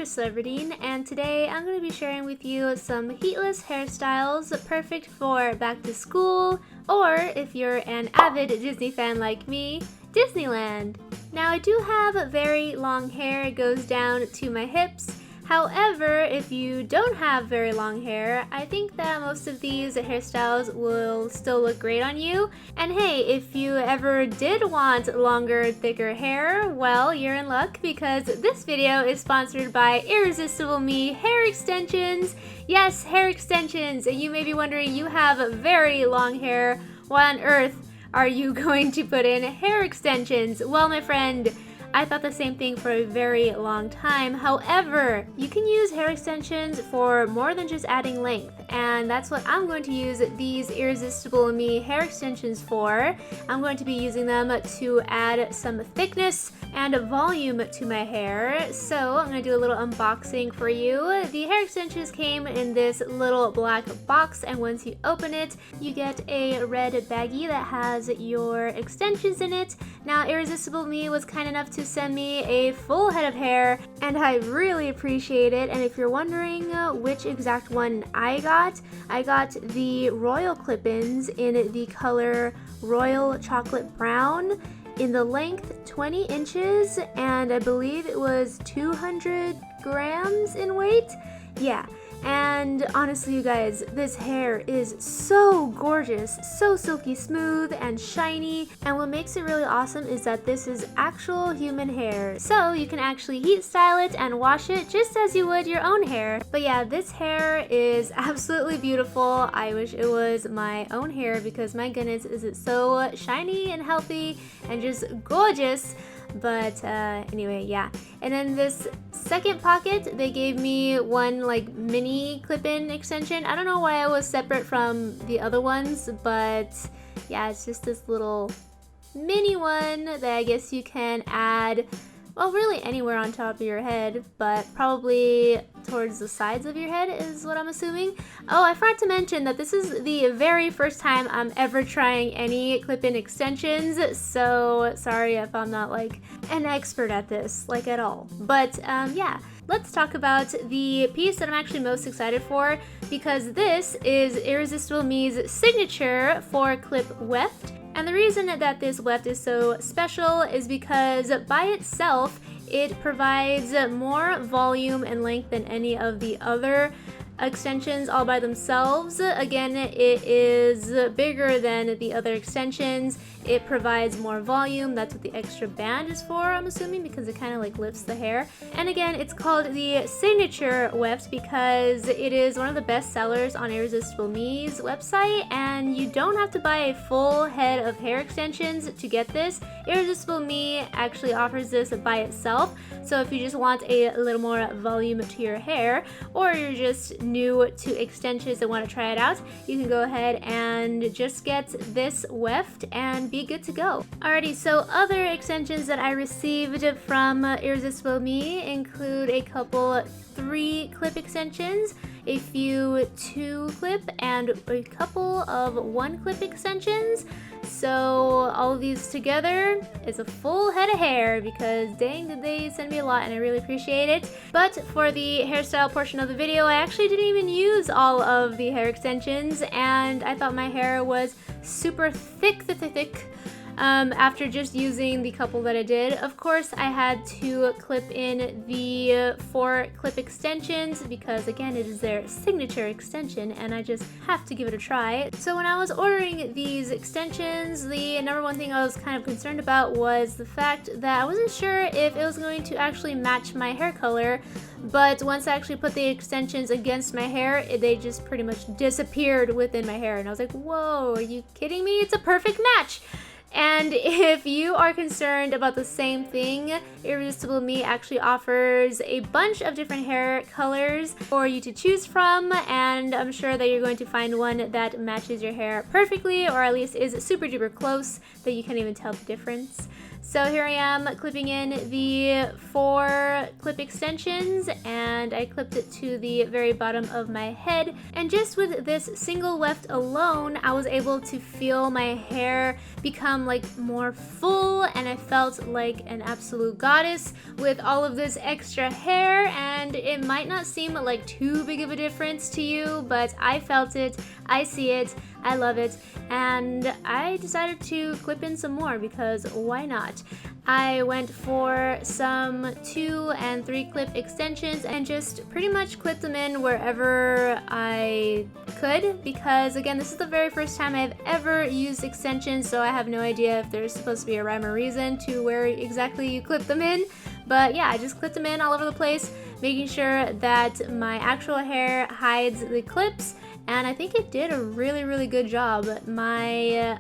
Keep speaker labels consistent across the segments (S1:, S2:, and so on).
S1: Celebrityne, and today I'm going to be sharing with you some heatless hairstyles perfect for back to school, or if you're an avid Disney fan like me, Disneyland. Now I do have very long hair, it goes down to my hips. However, if you don't have very long hair, I think that most of these hairstyles will still look great on you. And hey, if you ever did want longer, thicker hair, well, you're in luck because this video is sponsored by Irresistible Me hair extensions. Yes, hair extensions. You may be wondering, you have very long hair. Why on earth are you going to put in hair extensions? Well, my friend, I thought the same thing for a very long time. However, you can use hair extensions for more than just adding length, and that's what I'm going to use these Irresistible Me hair extensions for. I'm going to be using them to add some thickness and volume to my hair. So I'm going to do a little unboxing for you. The hair extensions came in this little black box, and once you open it, you get a red baggie that has your extensions in it. Now, Irresistible Me was kind enough to send me a full head of hair, and I really appreciate it. And if you're wondering which exact one I got the royal clip-ins in the color royal chocolate brown, in the length 20 inches, and I believe it was 200 grams in weight. Yeah. And honestly, you guys, this hair is so gorgeous, so silky smooth and shiny, and what makes it really awesome is that this is actual human hair, so you can actually heat style it and wash it just as you would your own hair. But yeah, this hair is absolutely beautiful. I wish it was my own hair because my goodness, is it so shiny and healthy and just gorgeous. But anyway, yeah. And then this second pocket, they gave me one like mini clip-in extension. I don't know why it was separate from the other ones, but yeah, it's just this little mini one that I guess you can add, well, really anywhere on top of your head, but probably towards the sides of your head is what I'm assuming. Oh, I forgot to mention that this is the very first time I'm ever trying any clip-in extensions, so sorry if I'm not like an expert at this, like at all. But yeah, let's talk about the piece that I'm actually most excited for, because this is Irresistible Me's signature 4-clip weft. And the reason that this weft is so special is because by itself, it provides more volume and length than any of the other extensions all by themselves. Again, it is bigger than the other extensions. It provides more volume. That's what the extra band is for, I'm assuming, because it kind of like lifts the hair. And again, it's called the signature weft because it is one of the best sellers on Irresistible Me's website, and you don't have to buy a full head of hair extensions to get this. Irresistible Me actually offers this by itself. So if you just want a little more volume to your hair, or you're just new to extensions and want to try it out, you can go ahead and just get this weft and be good to go. Alrighty, so other extensions that I received from Irresistible Me include a couple 3-clip extensions, a few 2-clip, and a couple of 1-clip extensions. So all of these together is a full head of hair, because dang did they send me a lot, and I really appreciate it. But for the hairstyle portion of the video, I actually didn't even use all of the hair extensions, and I thought my hair was super thick after just using the couple that I did. Of course, I had to clip in the 4-clip extensions because again, it is their signature extension and I just have to give it a try. So when I was ordering these extensions, the number one thing I was kind of concerned about was the fact that I wasn't sure if it was going to actually match my hair color. But once I actually put the extensions against my hair, they just pretty much disappeared within my hair. And I was like, whoa, are you kidding me? It's a perfect match. And if you are concerned about the same thing, Irresistible Me actually offers a bunch of different hair colors for you to choose from, and I'm sure that you're going to find one that matches your hair perfectly, or at least is super duper close that you can't even tell the difference. So here I am clipping in the 4-clip extensions, and I clipped it to the very bottom of my head. And just with this single weft alone, I was able to feel my hair become become like more full, and I felt like an absolute goddess with all of this extra hair. And it might not seem like too big of a difference to you, but I felt it, I see it, I love it, and I decided to clip in some more because why not? I went for some 2 and 3 clip extensions and just pretty much clipped them in wherever I could, because again, this is the very first time I've ever used extensions, so I have no idea if there's supposed to be a rhyme or reason to where exactly you clip them in. But yeah, I just clipped them in all over the place, making sure that my actual hair hides the clips, and I think it did a really good job. My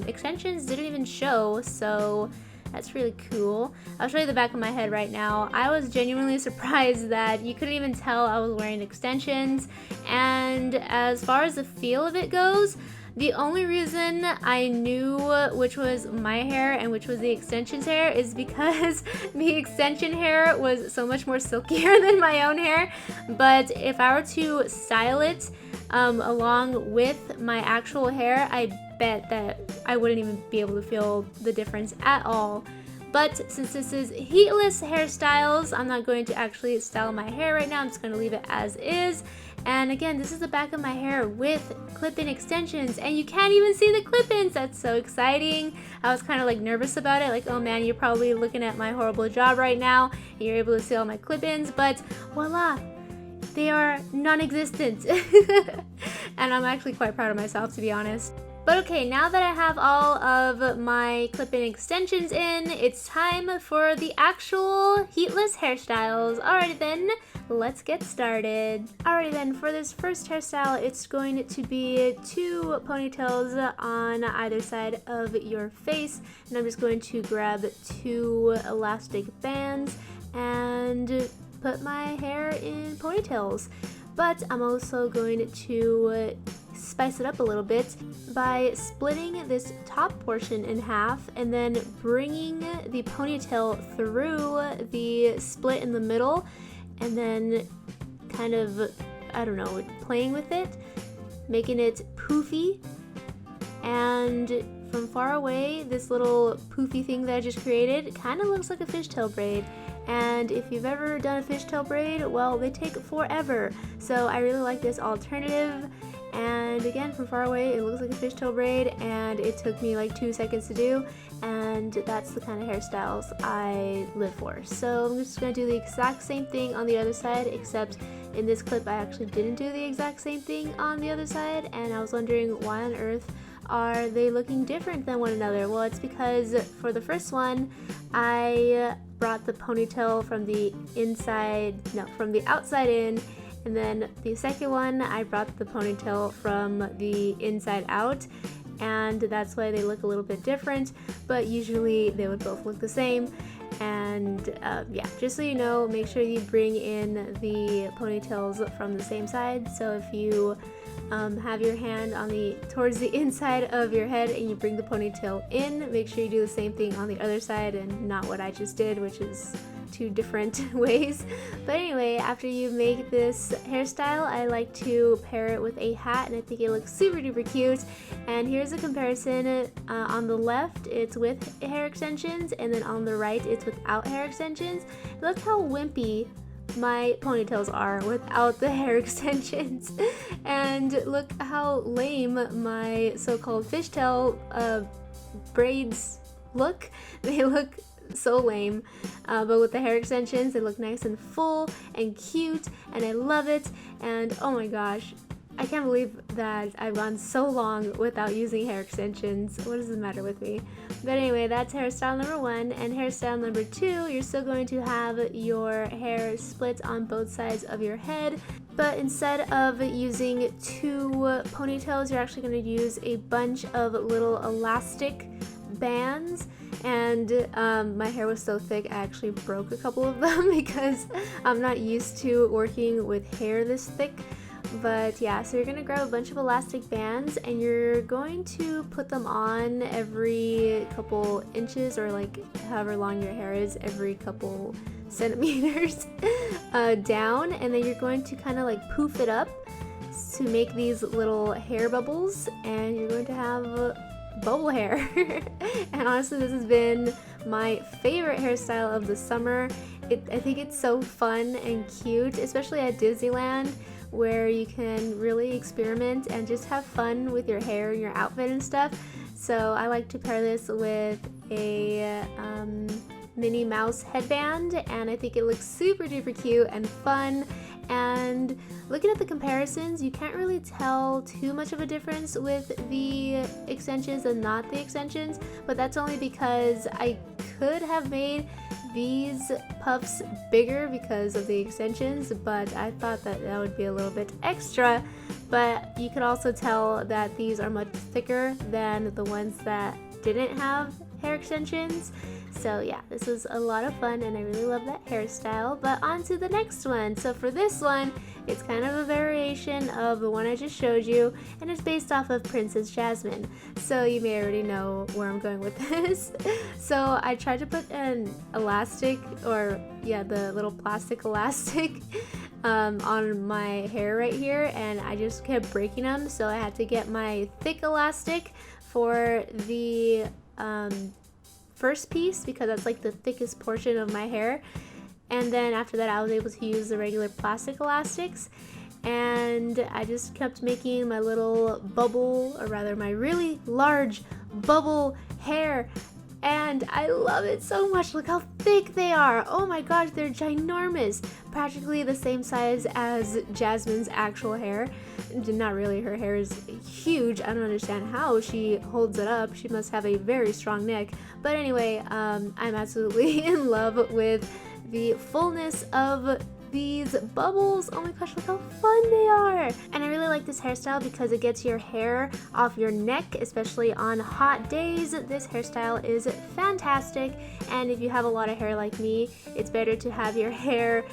S1: extensions didn't even show, so that's really cool. I'll show you the back of my head right now. I was genuinely surprised that you couldn't even tell I was wearing extensions. And as far as the feel of it goes, the only reason I knew which was my hair and which was the extensions hair is because the extension hair was so much more silkier than my own hair. But if I were to style it along with my actual hair, I bet that I wouldn't even be able to feel the difference at all. But since this is Heatless Hairstyles, I'm not going to actually style my hair right now. I'm just going to leave it as is. And again, this is the back of my hair with clip-in extensions, and you can't even see the clip-ins. That's so exciting. I was kind of like nervous about it, like, oh man, you're probably looking at my horrible job right now and you're able to see all my clip-ins, but voila, they are non-existent. And I'm actually quite proud of myself, to be honest. But okay, now that I have all of my clip-in extensions in, it's time for the actual Heatless hairstyles. Alrighty then, let's get started. Alrighty then, for this first hairstyle, it's going to be 2 ponytails on either side of your face. And I'm just going to grab 2 elastic bands and put my hair in ponytails. But I'm also going to spice it up a little bit by splitting this top portion in half and then bringing the ponytail through the split in the middle, and then kind of, I don't know, playing with it, making it poofy. And from far away, this little poofy thing that I just created kind of looks like a fishtail braid. And if you've ever done a fishtail braid, well, they take forever. So I really like this alternative. And again, from far away, it looks like a fishtail braid, and it took me like 2 seconds to do. And that's the kind of hairstyles I live for. So I'm just going to do the exact same thing on the other side, except in this clip I actually didn't do the exact same thing on the other side. And I was wondering, why on earth are they looking different than one another? Well, it's because for the first one, I brought the ponytail from the outside in, and then the second one, I brought the ponytail from the inside out, and that's why they look a little bit different, but usually they would both look the same. And yeah, just so you know, make sure you bring in the ponytails from the same side. So if you have your hand towards the inside of your head and you bring the ponytail in, make sure you do the same thing on the other side and not what I just did, which is 2 different ways. But anyway, after you make this hairstyle, I like to pair it with a hat, and I think it looks super duper cute. And here's a comparison. On the left, it's with hair extensions, and then on the right, it's without hair extensions. Look how wimpy my ponytails are without the hair extensions, and look how lame my so-called fishtail braids look. They look so lame, but with the hair extensions they look nice and full and cute, and I love it. And oh my gosh, I can't believe that I've gone so long without using hair extensions. What is the matter with me? But anyway, that's hairstyle number 1. And hairstyle number 2, you're still going to have your hair split on both sides of your head, but instead of using 2 ponytails, you're actually going to use a bunch of little elastic bands. And my hair was so thick I actually broke a couple of them because I'm not used to working with hair this thick. But yeah, so you're going to grab a bunch of elastic bands and you're going to put them on every couple inches, or like however long your hair is, every couple centimeters down, and then you're going to kind of like poof it up to make these little hair bubbles, and you're going to have bubble hair. And honestly, this has been my favorite hairstyle of the summer. I think it's so fun and cute, especially at Disneyland, where you can really experiment and just have fun with your hair and your outfit and stuff. So I like to pair this with a Minnie Mouse headband, and I think it looks super duper cute and fun. And looking at the comparisons, you can't really tell too much of a difference with the extensions and not the extensions, but that's only because I could have made these puffs bigger because of the extensions, but I thought that would be a little bit extra. But you could also tell that these are much thicker than the ones that didn't have hair extensions. So yeah, this was a lot of fun and I really love that hairstyle. But on to the next one. So for this one, it's kind of a variation of the one I just showed you, and it's based off of Princess Jasmine. So you may already know where I'm going with this. So I tried to put an elastic, or yeah, the little plastic elastic on my hair right here, and I just kept breaking them. So I had to get my thick elastic for the first piece, because that's like the thickest portion of my hair, and then after that I was able to use the regular plastic elastics, and I just kept making my little bubble, or rather my really large bubble hair, and I love it so much. Look how thick they are. Oh my gosh, they're ginormous, practically the same size as Jasmine's actual hair. Not really, her hair is huge. I don't understand how she holds it up. She must have a very strong neck. But anyway, I'm absolutely in love with the fullness of these bubbles. Oh my gosh, look how fun they are. And I really like this hairstyle because it gets your hair off your neck, especially on hot days. This hairstyle is fantastic, and if you have a lot of hair like me, it's better to have your hair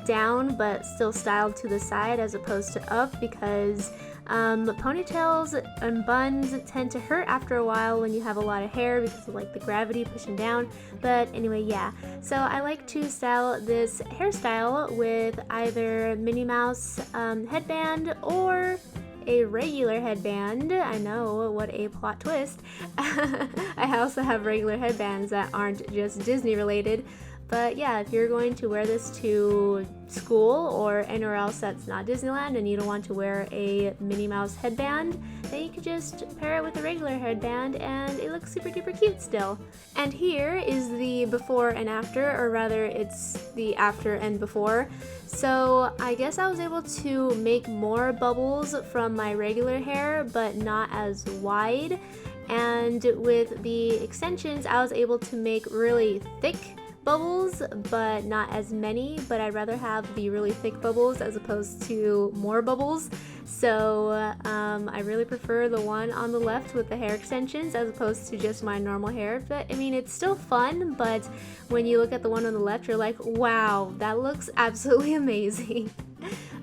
S1: down but still styled to the side as opposed to up, because ponytails and buns tend to hurt after a while when you have a lot of hair because of like the gravity pushing down. But anyway, yeah, so I like to style this hairstyle with either Minnie Mouse headband or a regular headband. I know, what a plot twist. I also have regular headbands that aren't just Disney related. But yeah, if you're going to wear this to school or anywhere else that's not Disneyland and you don't want to wear a Minnie Mouse headband, then you could just pair it with a regular headband and it looks super duper cute still. And here is the before and after, or rather it's the after and before. So I guess I was able to make more bubbles from my regular hair, but not as wide. And with the extensions, I was able to make really thick bubbles, but not as many. But I'd rather have the really thick bubbles as opposed to more bubbles. So I really prefer the one on the left with the hair extensions as opposed to just my normal hair. But I mean, it's still fun, but when you look at the one on the left, you're like, wow, that looks absolutely amazing.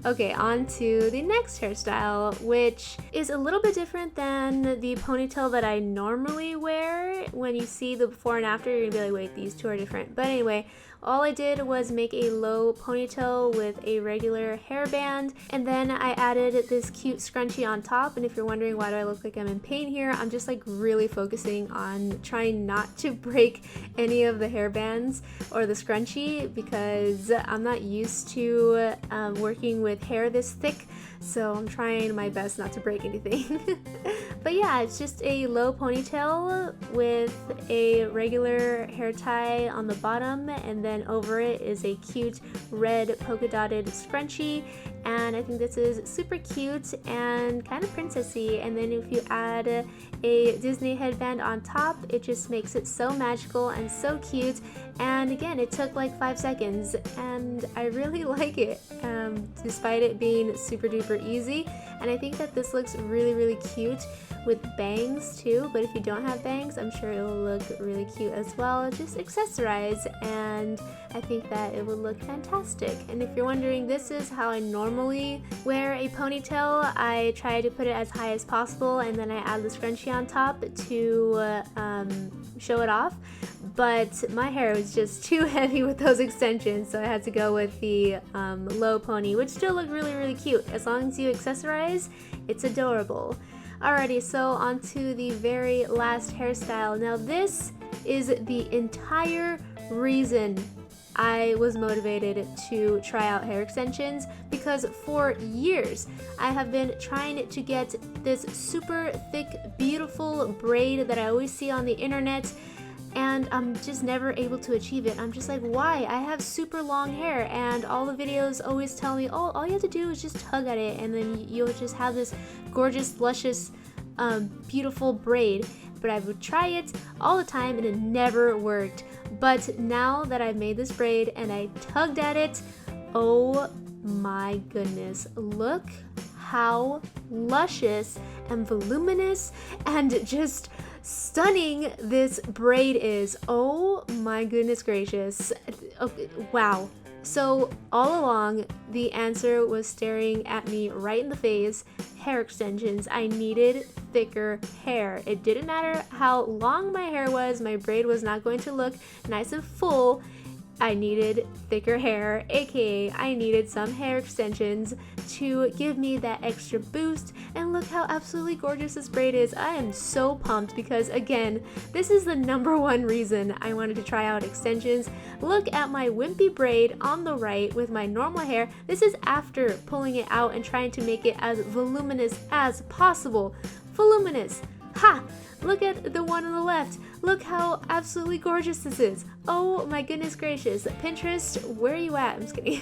S1: Okay, on to the next hairstyle, which is a little bit different than the ponytail that I normally wear. When you see the before and after, you're gonna be like, wait, these two are different. But anyway, all I did was make a low ponytail with a regular hairband, and then I added this cute scrunchie on top. And if you're wondering why do I look like I'm in pain here, I'm just like really focusing on trying not to break any of the hairbands or the scrunchie, because I'm not used to working with hair this thick, so I'm trying my best not to break anything. But yeah, it's just a low ponytail with a regular hair tie on the bottom, and then over it is a cute red polka dotted scrunchie, and I think this is super cute and kind of princessy. And then if you add a Disney headband on top, it just makes it so magical and so cute. And again, it took like 5 seconds and I really like it, despite it being super duper easy. And I think that this looks really, really cute with bangs too, but if you don't have bangs, I'm sure it will look really cute as well. Just accessorize, and I think that it would look fantastic. And if you're wondering, this is how I normally wear a ponytail. I try to put it as high as possible, and then I add the scrunchie on top to show it off. But my hair was just too heavy with those extensions, so I had to go with the low pony, which still looked really, really cute. As long as you accessorize, it's adorable. Alrighty, so on to the very last hairstyle. Now this is the entire reason I was motivated to try out hair extensions, because for years I have been trying to get this super thick, beautiful braid that I always see on the internet, and I'm just never able to achieve it. I'm just like, why? I have super long hair, and all the videos always tell me, oh, all you have to do is just tug at it, and then you'll just have this gorgeous, luscious, beautiful braid. But I would try it all the time and it never worked. But now that I've made this braid and I tugged at it, oh my goodness, look how luscious and voluminous and just stunning this braid is. Oh my goodness gracious. Okay, wow. So all along, the answer was staring at me right in the face: hair extensions. I needed thicker hair. It didn't matter how long my hair was, my braid was not going to look nice and full. I needed thicker hair, aka I needed some hair extensions to give me that extra boost. And look how absolutely gorgeous this braid is. I am so pumped because, again, this is the #1 reason I wanted to try out extensions. Look at my wimpy braid on the right with my normal hair. This is after pulling it out and trying to make it as voluminous as possible. Voluminous! Ha! Look at the one on the left. Look how absolutely gorgeous this is. Oh my goodness gracious. Pinterest, where are you at? I'm just kidding.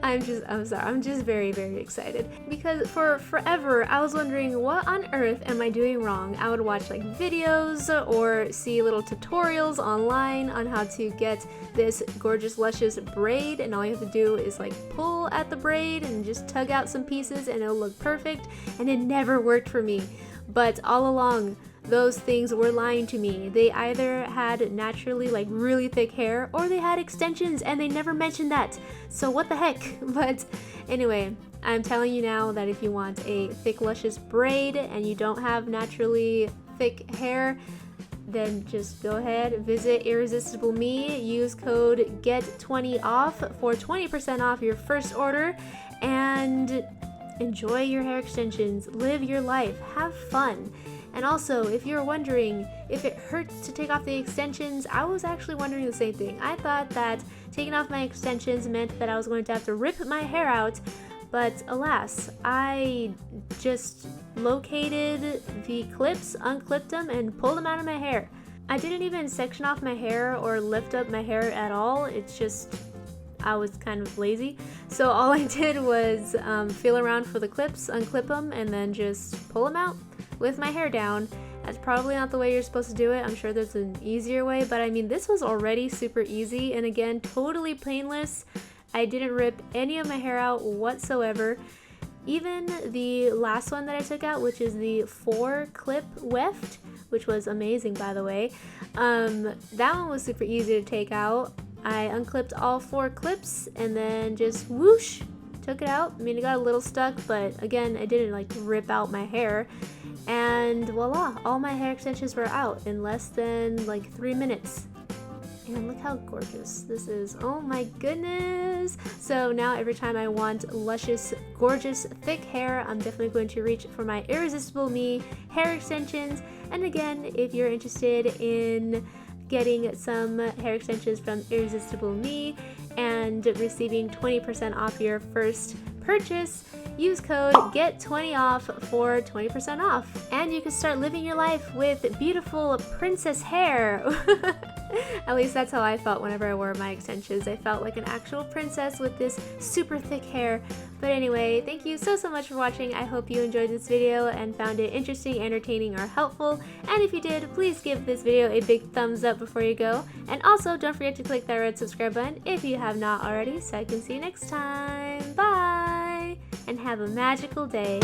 S1: I'm sorry. I'm just very, very excited. Because for forever, I was wondering, what on earth am I doing wrong? I would watch like videos or see little tutorials online on how to get this gorgeous, luscious braid. And all you have to do is like pull at the braid and just tug out some pieces and it'll look perfect. And it never worked for me. But all along, those things were lying to me. They either had naturally like really thick hair or they had extensions, and they never mentioned that. So what the heck? But anyway, I'm telling you now that if you want a thick, luscious braid and you don't have naturally thick hair, then just go ahead, visit Irresistible Me, use code GET20OFF for 20% off your first order, and enjoy your hair extensions, live your life, have fun. And also, if you're wondering if it hurts to take off the extensions, I was actually wondering the same thing. I thought that taking off my extensions meant that I was going to have to rip my hair out, but alas, I just located the clips, unclipped them, and pulled them out of my hair. I didn't even section off my hair or lift up my hair at all. It's just, I was kind of lazy. So all I did was feel around for the clips, unclip them, and then just pull them out with my hair down. That's probably not the way you're supposed to do it. I'm sure there's an easier way, but I mean, this was already super easy, and again, totally painless. I didn't rip any of my hair out whatsoever. Even the last one that I took out, which is the 4-clip weft, which was amazing, by the way, that one was super easy to take out. I unclipped all 4 clips and then just whoosh, took it out. I mean, it got a little stuck, but again, I didn't like rip out my hair. And voila, all my hair extensions were out in less than like 3 minutes. And look how gorgeous this is. Oh my goodness. So now every time I want luscious, gorgeous, thick hair, I'm definitely going to reach for my Irresistible Me hair extensions. And again, if you're interested in getting some hair extensions from Irresistible Me and receiving 20% off your first purchase, use code GET20OFF for 20% off. And you can start living your life with beautiful princess hair. At least that's how I felt whenever I wore my extensions. I felt like an actual princess with this super thick hair. But anyway, thank you so much for watching. I hope you enjoyed this video and found it interesting, entertaining, or helpful. And if you did, please give this video a big thumbs up before you go. And also, don't forget to click that red subscribe button if you have not already, so I can see you next time. Bye! And have a magical day.